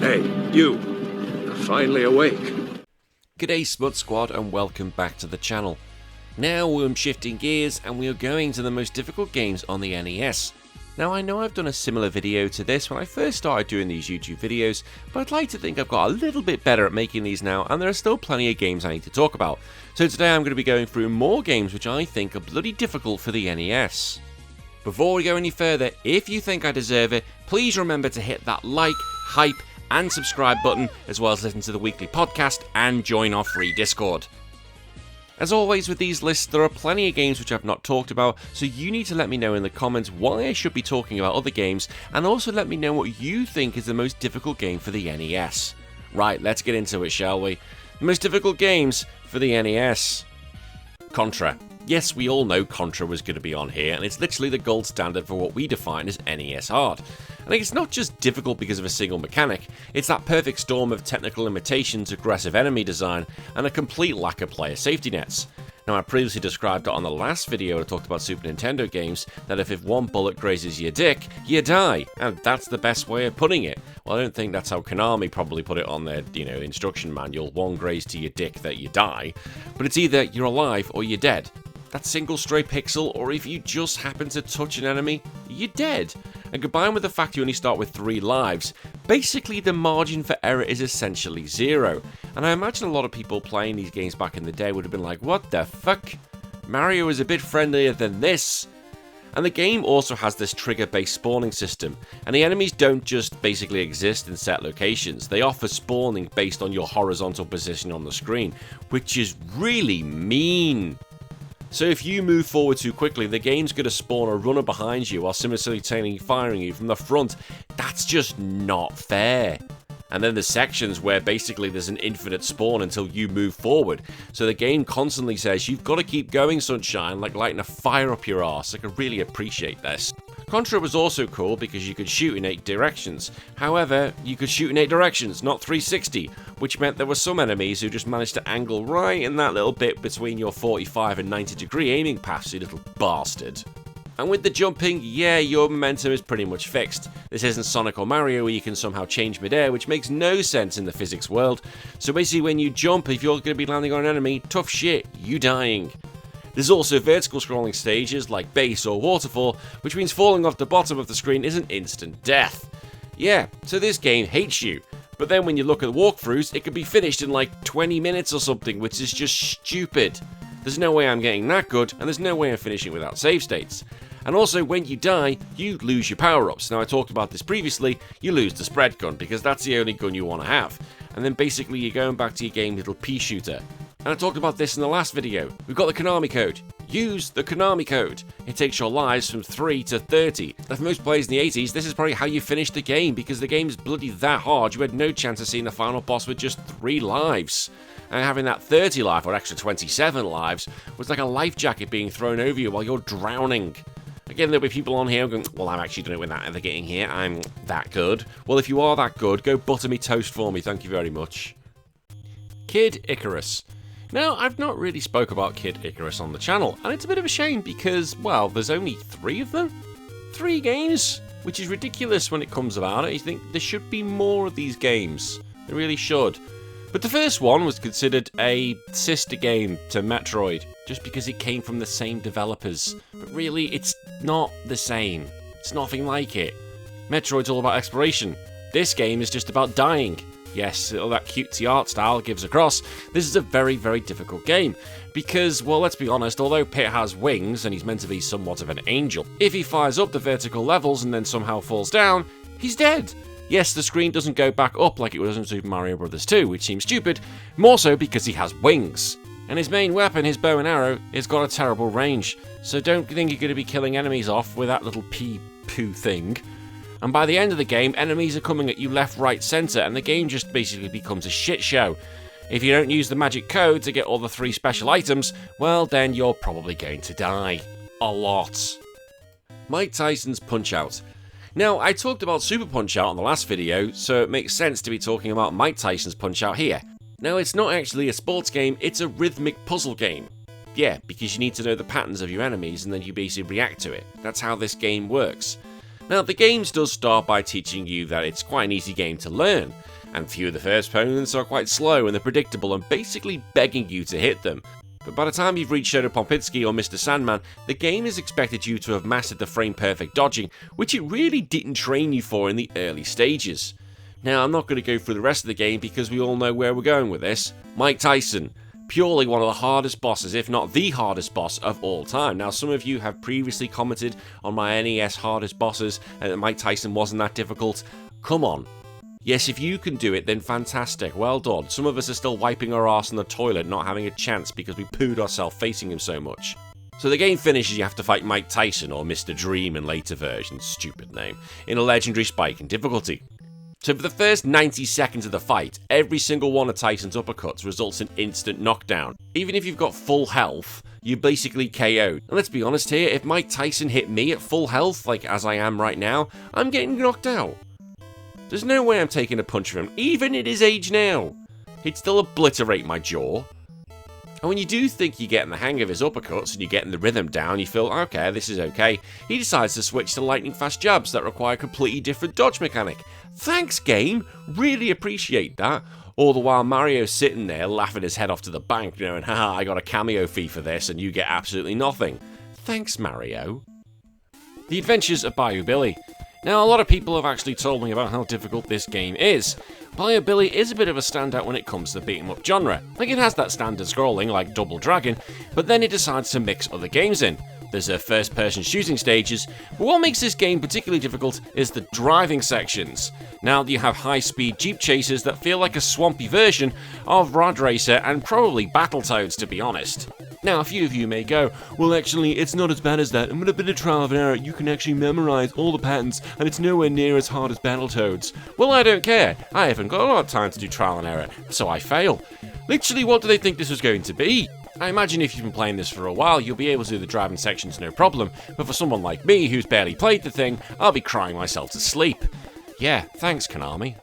Hey, you. You're finally awake. G'day Smut Squad and welcome back to the channel. Now I'm shifting gears and we are going to the most difficult games on the NES. Now I know I've done a similar video to this when I first started doing these YouTube videos, but I'd like to think I've got a little bit better at making these now, and there are still plenty of games I need to talk about. So today I'm going to be going through more games which I think are bloody difficult for the NES. Before we go any further, if you think I deserve it, please remember to hit that like, hype and subscribe button, as well as listen to the weekly podcast and join our free Discord. As always with these lists, there are plenty of games which I've not talked about, so you need to let me know in the comments why I should be talking about other games, and also let me know what you think is the most difficult game for the NES. Right, let's get into it, shall we? The most difficult games for the NES. Contra. Yes, we all know Contra was going to be on here, and it's literally the gold standard for what we define as NES hard. And it's not just difficult because of a single mechanic, it's that perfect storm of technical limitations, aggressive enemy design, and a complete lack of player safety nets. Now, I previously described it on the last video I talked about Super Nintendo games, that if one bullet grazes your dick, you die, and that's the best way of putting it. Well, I don't think that's how Konami probably put it on their, instruction manual, one graze to your dick that you die, but it's either you're alive or you're dead. That single stray pixel, or if you just happen to touch an enemy, you're dead. And combined with the fact you only start with 3 lives, basically the margin for error is essentially 0. And I imagine a lot of people playing these games back in the day would have been like, what the fuck? Mario is a bit friendlier than this. And the game also has this trigger-based spawning system, and the enemies don't just basically exist in set locations, they offer spawning based on your horizontal position on the screen, which is really mean. So if you move forward too quickly, the game's going to spawn a runner behind you while simultaneously firing you from the front. That's just not fair. And then there's sections where basically there's an infinite spawn until you move forward. So the game constantly says, you've got to keep going, sunshine, like lighting a fire up your arse. I could really appreciate this. Contra was also cool because you could shoot in 8 directions. However, you could shoot in 8 directions, not 360, which meant there were some enemies who just managed to angle right in that little bit between your 45 and 90 degree aiming paths, you little bastard. And with the jumping, yeah, your momentum is pretty much fixed. This isn't Sonic or Mario where you can somehow change midair, which makes no sense in the physics world. So basically when you jump, if you're going to be landing on an enemy, tough shit, you dying. There's also vertical scrolling stages like base or waterfall, which means falling off the bottom of the screen is an instant death. Yeah, so this game hates you. But then when you look at walkthroughs, it can be finished in like 20 minutes or something, which is just stupid. There's no way I'm getting that good, and there's no way I'm finishing without save states. And also, when you die, you lose your power-ups. Now, I talked about this previously, you lose the spread gun, because that's the only gun you want to have. And then basically you're going back to your game little pea shooter. And I talked about this in the last video. We've got the Konami code. Use the Konami code. It takes your lives from 3 to 30. Now, for most players in the 80s, this is probably how you finish the game, because the game's bloody that hard, you had no chance of seeing the final boss with just 3 lives. And having that 30 life, or extra 27 lives, was like a life jacket being thrown over you while you're drowning. Again, there'll be people on here going, well, I'm actually doing it without ever getting here, I'm that good. Well, if you are that good, go butter me toast for me, thank you very much. Kid Icarus. Now, I've not really spoke about Kid Icarus on the channel, and it's a bit of a shame because, well, there's only 3 of them? 3 games? Which is ridiculous when it comes about it. You think there should be more of these games. There really should. But the first one was considered a sister game to Metroid, just because it came from the same developers. But really, it's not the same. It's nothing like it. Metroid's all about exploration. This game is just about dying. Yes, all that cutesy art style gives across. This is a very, very difficult game. Because, well, let's be honest, although Pit has wings and he's meant to be somewhat of an angel, if he fires up the vertical levels and then somehow falls down, he's dead. Yes, the screen doesn't go back up like it was in Super Mario Bros. 2, which seems stupid, more so because he has wings. And his main weapon, his bow and arrow, has got a terrible range. So don't think you're going to be killing enemies off with that little pea-poo thing. And by the end of the game, enemies are coming at you left, right, centre, and the game just basically becomes a shit show. If you don't use the magic code to get all the 3 special items, well then you're probably going to die. A lot. Mike Tyson's Punch-Out! Now, I talked about Super Punch-Out on the last video, so it makes sense to be talking about Mike Tyson's Punch-Out here. Now, it's not actually a sports game, it's a rhythmic puzzle game. Yeah, because you need to know the patterns of your enemies and then you basically react to it. That's how this game works. Now, the game does start by teaching you that it's quite an easy game to learn, and few of the first opponents are quite slow and they're predictable and basically begging you to hit them. But by the time you've reached Shadow Pompitsky or Mr. Sandman, the game has expected you to have mastered the frame-perfect dodging, which it really didn't train you for in the early stages. Now, I'm not going to go through the rest of the game because we all know where we're going with this. Mike Tyson. Purely one of the hardest bosses, if not the hardest boss of all time. Now, some of you have previously commented on my NES hardest bosses and that Mike Tyson wasn't that difficult. Come on. Yes, if you can do it, then fantastic. Well done. Some of us are still wiping our arse in the toilet, not having a chance because we pooed ourselves facing him so much. So the game finishes, you have to fight Mike Tyson, or Mr. Dream in later versions, stupid name, in a legendary spike in difficulty. So for the first 90 seconds of the fight, every single one of Tyson's uppercuts results in instant knockdown. Even if you've got full health, you're basically KO'd. And let's be honest here, if Mike Tyson hit me at full health, like as I am right now, I'm getting knocked out. There's no way I'm taking a punch from him, even at his age now. He'd still obliterate my jaw. And when you do think you're getting the hang of his uppercuts and you're getting the rhythm down, you feel, okay, this is okay, he decides to switch to lightning fast jabs that require a completely different dodge mechanic. Thanks, game! Really appreciate that. All the while Mario's sitting there laughing his head off to the bank, knowing, haha, I got a cameo fee for this and you get absolutely nothing. Thanks, Mario. The Adventures of Bayou Billy. Now, a lot of people have actually told me about how difficult this game is. Bayou Billy is a bit of a standout when it comes to the beat-em-up genre. Like, it has that standard scrolling like Double Dragon, but then it decides to mix other games in. There's first-person shooting stages, but what makes this game particularly difficult is the driving sections. Now, you have high-speed Jeep chases that feel like a swampy version of Rod Racer and probably Battletoads, to be honest. Now, a few of you may go, well, actually, it's not as bad as that, and with a bit of trial and error, you can actually memorize all the patterns, and it's nowhere near as hard as Battletoads. Well, I don't care. I haven't got a lot of time to do trial and error, so I fail. Literally, what do they think this was going to be? I imagine if you've been playing this for a while, you'll be able to do the driving sections no problem, but for someone like me who's barely played the thing, I'll be crying myself to sleep. Yeah, thanks, Konami.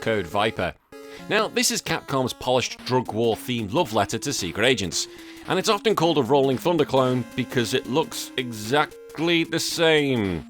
Code Viper. Now, this is Capcom's polished drug war themed love letter to secret agents, and it's often called a Rolling Thunder clone because it looks exactly the same.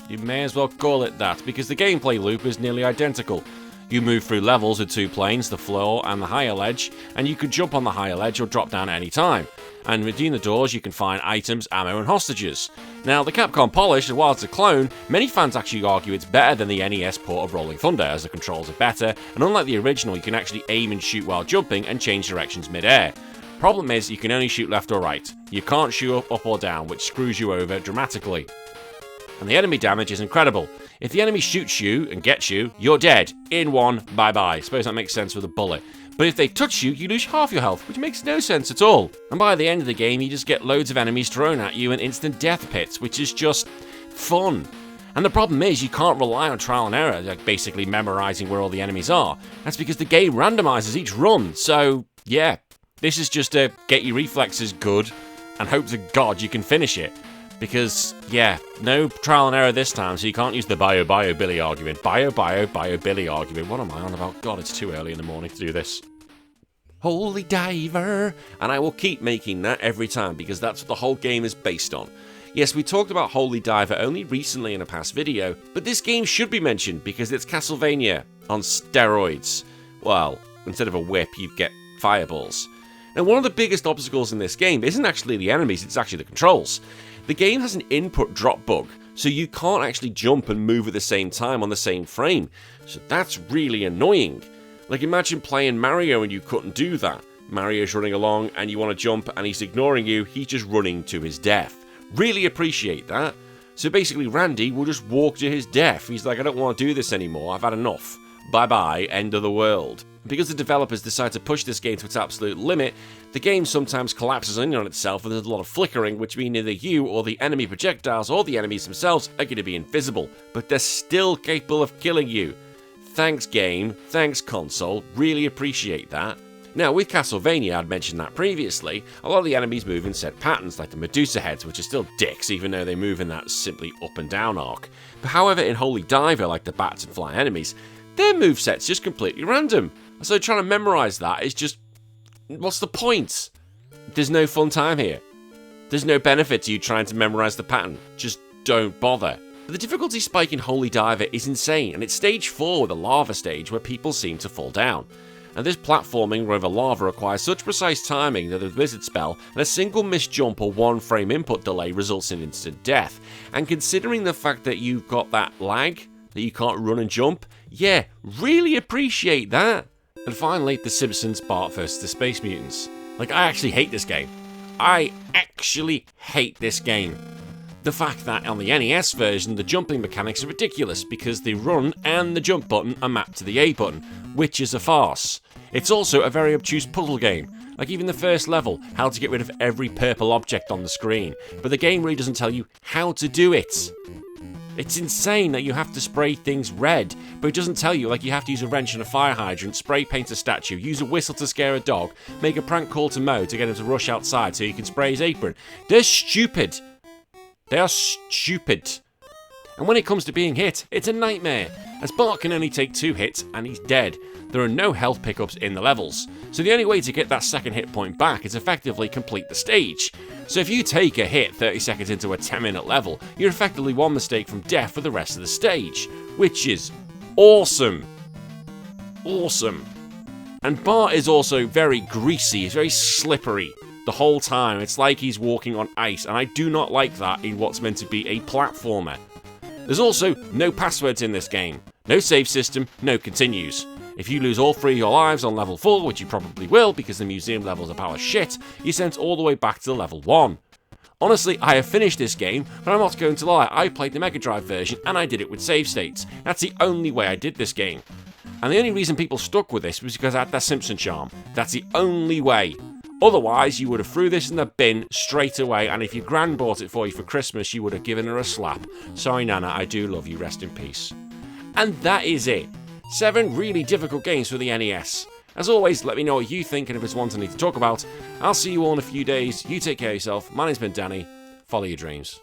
You may as well call it that, because the gameplay loop is nearly identical. You move through levels with two planes, the floor and the higher ledge, and you can jump on the higher ledge or drop down at any time. And within the doors you can find items, ammo and hostages. Now, the Capcom polish, while it's a clone, many fans actually argue it's better than the NES port of Rolling Thunder, as the controls are better, and unlike the original you can actually aim and shoot while jumping and change directions mid-air. Problem is, you can only shoot left or right. You can't shoot up or down, which screws you over dramatically. And the enemy damage is incredible. If the enemy shoots you and gets you, you're dead. In one, bye-bye. Suppose that makes sense with a bullet. But if they touch you, you lose half your health, which makes no sense at all. And by the end of the game, you just get loads of enemies thrown at you in instant death pits, which is just fun. And the problem is, you can't rely on trial and error, like basically memorizing where all the enemies are. That's because the game randomizes each run, so yeah. This is just a get your reflexes good and hope to God you can finish it. Because, yeah, no trial and error this time, so you can't use the Bayou Billy argument. Bayou Billy argument. What am I on about? God, it's too early in the morning to do this. Holy Diver! And I will keep making that every time, because that's what the whole game is based on. Yes, we talked about Holy Diver only recently in a past video, but this game should be mentioned because it's Castlevania on steroids. Well, instead of a whip, you get fireballs. Now, one of the biggest obstacles in this game isn't actually the enemies, it's actually the controls. The game has an input drop bug, so you can't actually jump and move at the same time on the same frame. So that's really annoying. Like, imagine playing Mario and you couldn't do that. Mario's running along and you want to jump and he's ignoring you, he's just running to his death. Really appreciate that. So basically Randy will just walk to his death. He's like, I don't want to do this anymore, I've had enough. Bye-bye, end of the world. Because the developers decide to push this game to its absolute limit, the game sometimes collapses in on itself and there's a lot of flickering, which means either you or the enemy projectiles or the enemies themselves are going to be invisible, but they're still capable of killing you. Thanks game, thanks console, really appreciate that. Now with Castlevania, I'd mentioned that previously, a lot of the enemies move in set patterns like the Medusa heads, which are still dicks even though they move in that simply up and down arc. But however in Holy Diver, like the bats and fly enemies, their moveset's just completely random. So trying to memorize that is just, what's the point? There's no fun time here. There's no benefit to you trying to memorize the pattern. Just don't bother. But the difficulty spike in Holy Diver is insane, and it's stage 4 with a lava stage where people seem to fall down. And this platforming over lava requires such precise timing that a blizzard spell and a single missed jump or 1 frame input delay results in instant death. And considering the fact that you've got that lag, that you can't run and jump, yeah, really appreciate that. And finally, The Simpsons Bart vs. the Space Mutants. Like, I actually hate this game. I actually hate this game. The fact that on the NES version the jumping mechanics are ridiculous because the run and the jump button are mapped to the A button, which is a farce. It's also a very obtuse puzzle game, like even the first level, how to get rid of every purple object on the screen, but the game really doesn't tell you how to do it. It's insane that you have to spray things red, but it doesn't tell you like you have to use a wrench and a fire hydrant, spray paint a statue, use a whistle to scare a dog, make a prank call to Mo to get him to rush outside so you can spray his apron. They're stupid. They are stupid. And when it comes to being hit, it's a nightmare, as Bart can only take 2 hits and he's dead. There are no health pickups in the levels, so the only way to get that second hit point back is effectively complete the stage. So if you take a hit 30 seconds into a 10-minute level, you're effectively 1 mistake from death for the rest of the stage, which is awesome. Awesome. And Bart is also very greasy, he's very slippery the whole time. It's like he's walking on ice, and I do not like that in what's meant to be a platformer. There's also no passwords in this game, no save system, no continues. If you lose all 3 of your lives on level 4, which you probably will because the museum levels are power shit, you're sent all the way back to level 1. Honestly, I have finished this game, but I'm not going to lie, I played the Mega Drive version and I did it with save states. That's the only way I did this game. And the only reason people stuck with this was because I had that Simpson charm. That's the only way. Otherwise, you would have threw this in the bin straight away, and if your gran bought it for you for Christmas, you would have given her a slap. Sorry, Nana, I do love you, rest in peace. And that is it. 7 really difficult games for the NES. As always, let me know what you think and if it's one I need to talk about. I'll see you all in a few days. You take care of yourself. My name's been Danny. Follow your dreams.